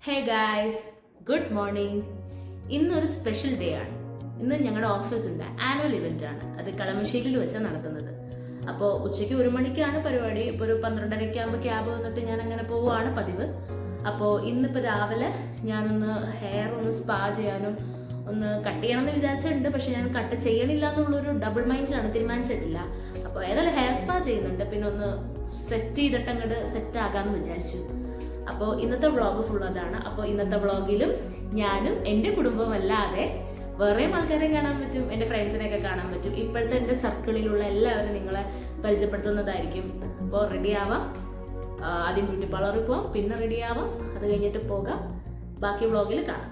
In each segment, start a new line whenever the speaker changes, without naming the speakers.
Hey guys, good morning. ഇന്നൊരു special day ആണ്. ഇന്ന് ഞങ്ങളുടെ ഓഫീസിൻ്റെ ആനുവൽ ഇവൻ്റ് ആണ്. അത് കളമശ്ശേരിയിൽ വെച്ചാണ് നടത്തുന്നത്. അപ്പോൾ ഉച്ചയ്ക്ക് 1 മണിക്കാണ് പരിപാടി. ഇപ്പോൾ ഒരു 12:30 ആകുമ്പോൾ ക്യാബ് വന്നിട്ട് ഞാൻ അങ്ങനെ പോവുകയാണ് പതിവ്. അപ്പോൾ ഇന്നിപ്പോൾ രാവിലെ ഞാനൊന്ന് ഹെയർ ഒന്ന് സ്പാ ചെയ്യാനും ഒന്ന് കട്ട് ചെയ്യണമെന്ന് വിചാരിച്ചിട്ടുണ്ട്. പക്ഷെ ഞാൻ കട്ട് ചെയ്യണില്ല എന്നുള്ളൊരു ഡബിൾ മൈൻഡിലാണ്, തീരുമാനിച്ചിട്ടില്ല. അപ്പോൾ ഏതായാലും ഹെയർ സ്പാ ചെയ്യുന്നുണ്ട്. പിന്നെ ഒന്ന് സെറ്റ് ചെയ്തിട്ട് അങ്ങോട്ട് സെറ്റ് ആകാമെന്ന് വിചാരിച്ചു. അപ്പോൾ ഇന്നത്തെ വ്ളോഗ് ഫുൾ അതാണ്. അപ്പോൾ ഇന്നത്തെ വ്ളോഗിലും ഞാനും എൻ്റെ കുടുംബവും അല്ലാതെ വേറെയും ആൾക്കാരെയും കാണാൻ പറ്റും, എൻ്റെ ഫ്രണ്ട്സിനെയൊക്കെ കാണാൻ പറ്റും. ഇപ്പോഴത്തെ എൻ്റെ സർക്കിളിലുള്ള എല്ലാവരും നിങ്ങളെ പരിചയപ്പെടുത്തുന്നതായിരിക്കും. അപ്പോൾ റെഡി ആവാം. ആദ്യം ബ്യൂട്ടി പാർലറിൽ പോവാം, പിന്നെ റെഡി ആവാം, അത് കഴിഞ്ഞിട്ട് പോകാം. ബാക്കി വ്ളോഗിൽ കാണാം.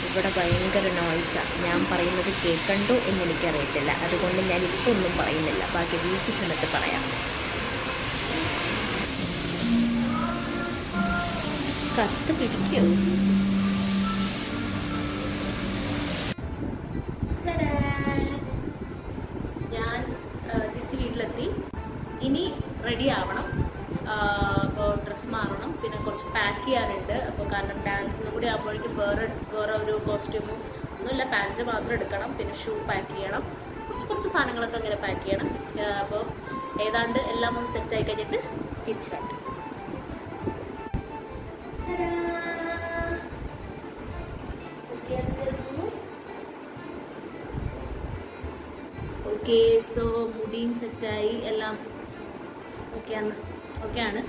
ഇവിടെ ഭയങ്കര നോയ്സാണ്. ഞാൻ പറയുന്നത് കേൾക്കണ്ടോ എന്ന് എനിക്കറിയത്തില്ല. അതുകൊണ്ട് ഞാൻ ഇപ്പോൾ ഒന്നും പറയുന്നില്ല. ബാക്കി വീട്ടിൽ ചെന്നിട്ട് പറയാം. കത്ത് പിടിക്കോ? ഞാൻ തിരിച്ച് വീട്ടിലെത്തി. ഇനി റെഡി ആവണം. അപ്പോൾ ഡ്രസ്സ് മാറണം, പിന്നെ കുറച്ച് പാക്ക് ചെയ്യാനുണ്ട്. അപ്പോൾ കാരണം ഡാൻസിനും കൂടി ആകുമ്പോഴേക്കും വേറെ ഒരു കോസ്റ്റ്യൂമും ഒന്നുമില്ല, പാൻറ്റ് മാത്രം എടുക്കണം. പിന്നെ ഷൂ പാക്ക് ചെയ്യണം, കുറച്ച് സാധനങ്ങളൊക്കെ അങ്ങനെ പാക്ക് ചെയ്യണം. അപ്പോൾ ഏതാണ്ട് എല്ലാം ഒന്ന് സെറ്റായി കഴിഞ്ഞിട്ട് തിരിച്ച് വരാം. ഓക്കെ, സോ മുടിയും സെറ്റായി, എല്ലാം ഓക്കെയാണ്.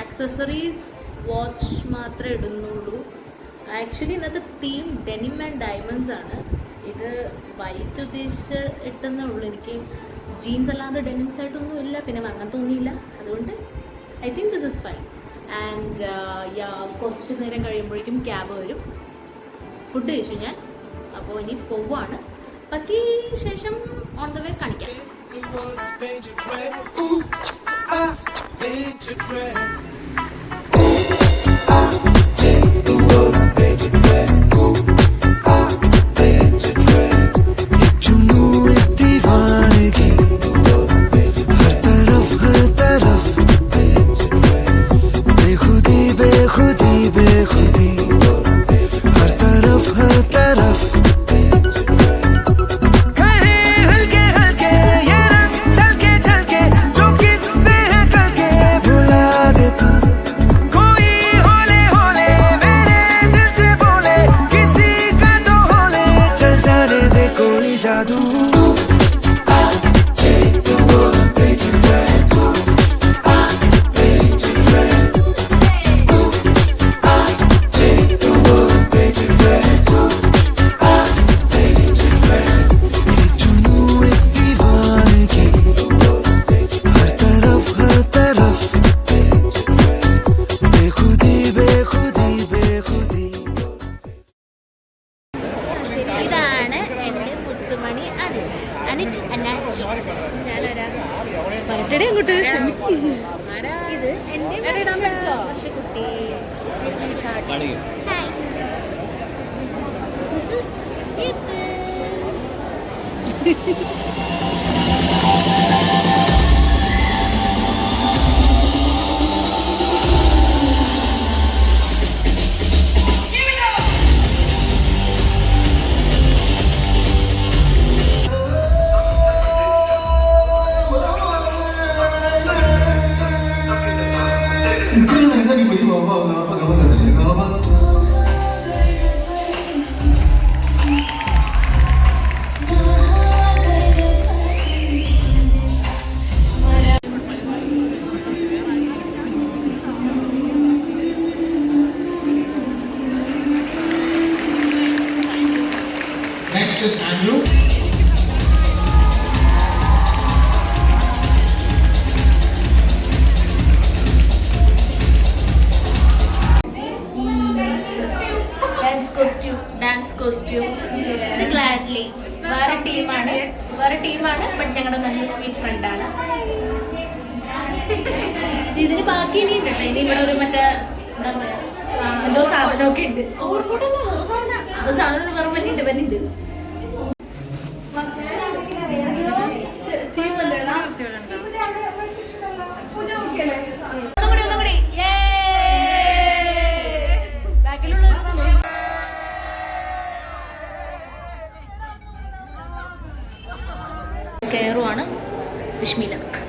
ആക്സസറീസ് വാച്ച് മാത്രമേ ഇടുന്നുള്ളൂ. ആക്ച്വലി ഇന്നത്തെ തീം ഡെനിം ആൻഡ് ഡയമണ്ട്സ് ആണ്. ഇത് വൈറ്റ് ഉദ്ദേശിച്ച് ഇട്ടെന്നേ ഉള്ളൂ. എനിക്ക് ജീൻസ് അല്ലാതെ ഡെനിംസ് ആയിട്ടൊന്നും ഇല്ല, പിന്നെ വാങ്ങാൻ തോന്നിയില്ല. അതുകൊണ്ട് I think this is fine. And കുറച്ച് നേരം കഴിയുമ്പോഴേക്കും ക്യാബ് വരും. ഫുഡ് കഴിച്ചു ഞാൻ. അപ്പോൾ ഇനി പോവാണ്. ബാക്കി ശേഷം ഓൺ ദ വേ കാണിക്കാം. ബർത്ത്ഡേ അങ്ങോട്ട് ഇത്
Next is Andrew.
Let's go. Costume, dance costume. ഇത് ഗ്ലാഡ്ലി വേറെ ടീമാണ്, ബട്ട് ഞങ്ങളുടെ നല്ല സ്വീറ്റ് ഫ്രണ്ടാണ്. ഇതിന് ബാക്കി ഇനി ഉണ്ട് കേട്ടോ. ഇനി ഇവിടെ ഒരു മറ്റേ എന്താ പറയാ എന്തോ സാധനമൊക്കെ ഉണ്ട്. സാധനം വേറെ വന്നിട്ടുണ്ട്. കയറുവാണ് വിഷ്മിലക്ക്.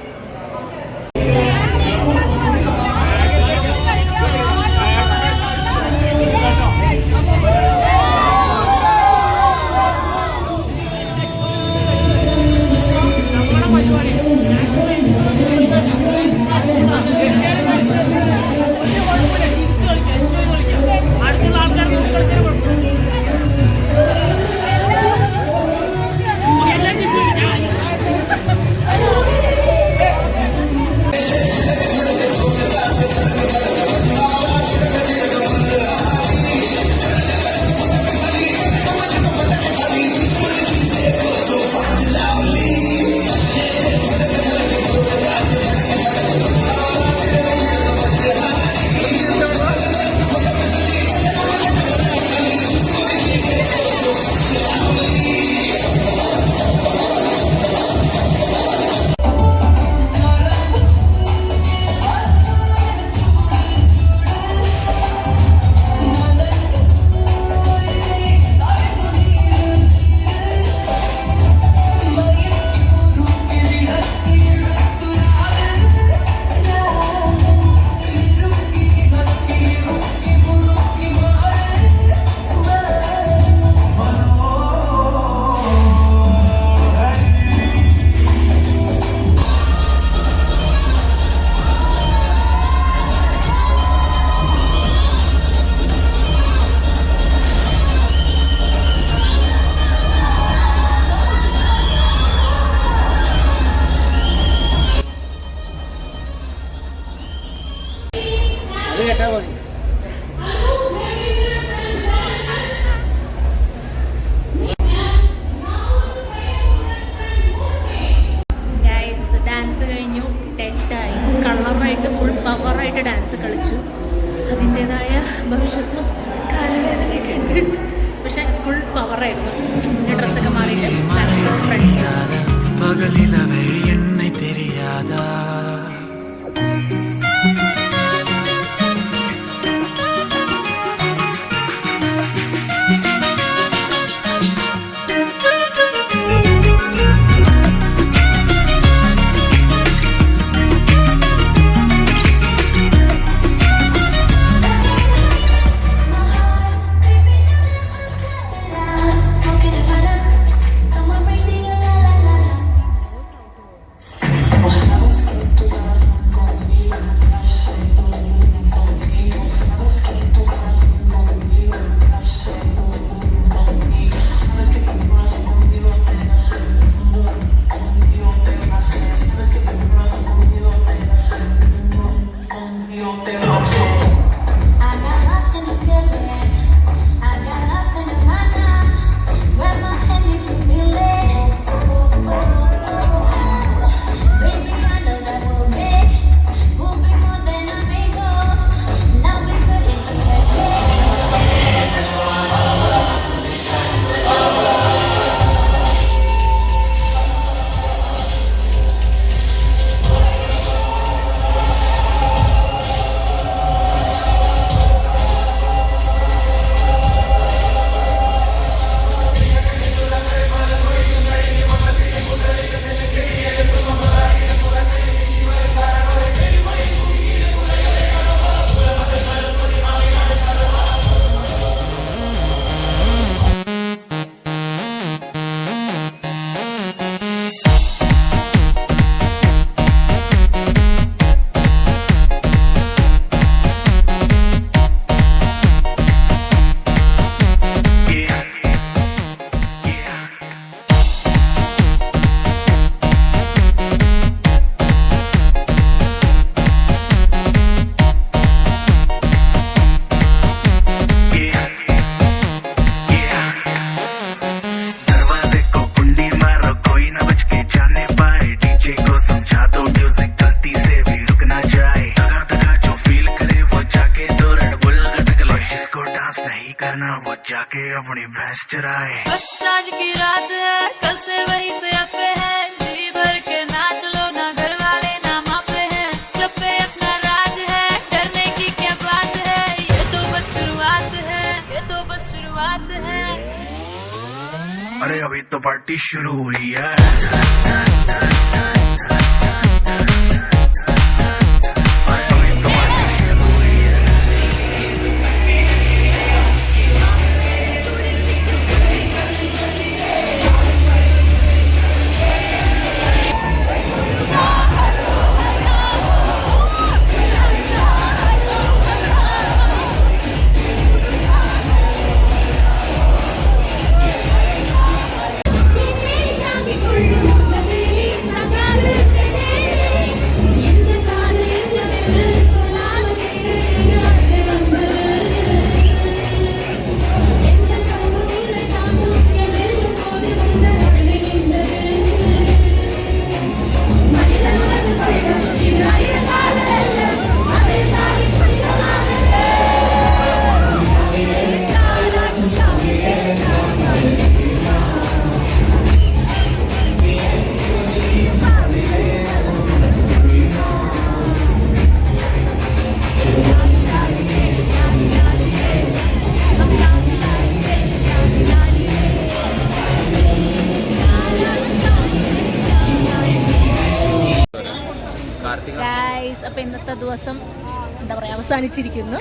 പവറായിട്ട് ഡാൻസ് കളിച്ചു. അതിൻ്റെതായ ഭവിഷ്യത്ത് കാലുവേദനയൊക്കെ ഉണ്ട്. പക്ഷെ ഫുൾ പവറായിരുന്നു. ഡ്രസ്സൊക്കെ മാറിയിട്ട്
करना वो जाके अपनी भैंस चराए।
बस आज की रात है, कल से वही से अपे है, जी भर के नाच लो ना, घर वाले ना मापे हैं, क्लब पे अपना राज है, डरने की क्या बात है, ये तो बस शुरुआत है, ये तो बस शुरुआत है।
अरे अभी तो पार्टी शुरू हुई है।
ഗൈസ്, അപ്പോൾ ഇന്നത്തെ ദിവസം എന്താ പറയുക അവസാനിച്ചിരിക്കുന്നു.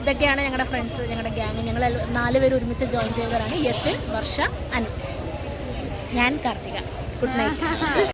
ഇതൊക്കെയാണ് ഞങ്ങളുടെ ഫ്രണ്ട്സ്, ഞങ്ങളുടെ ഗ്യാങ്. ഞങ്ങൾ 4 പേര് ഒരുമിച്ച് ജോയിൻ ചെയ്തവരാണ്. യത്തിൻ, വർഷ, അനീഷ്, ഞാൻ കാർത്തിക. Good night.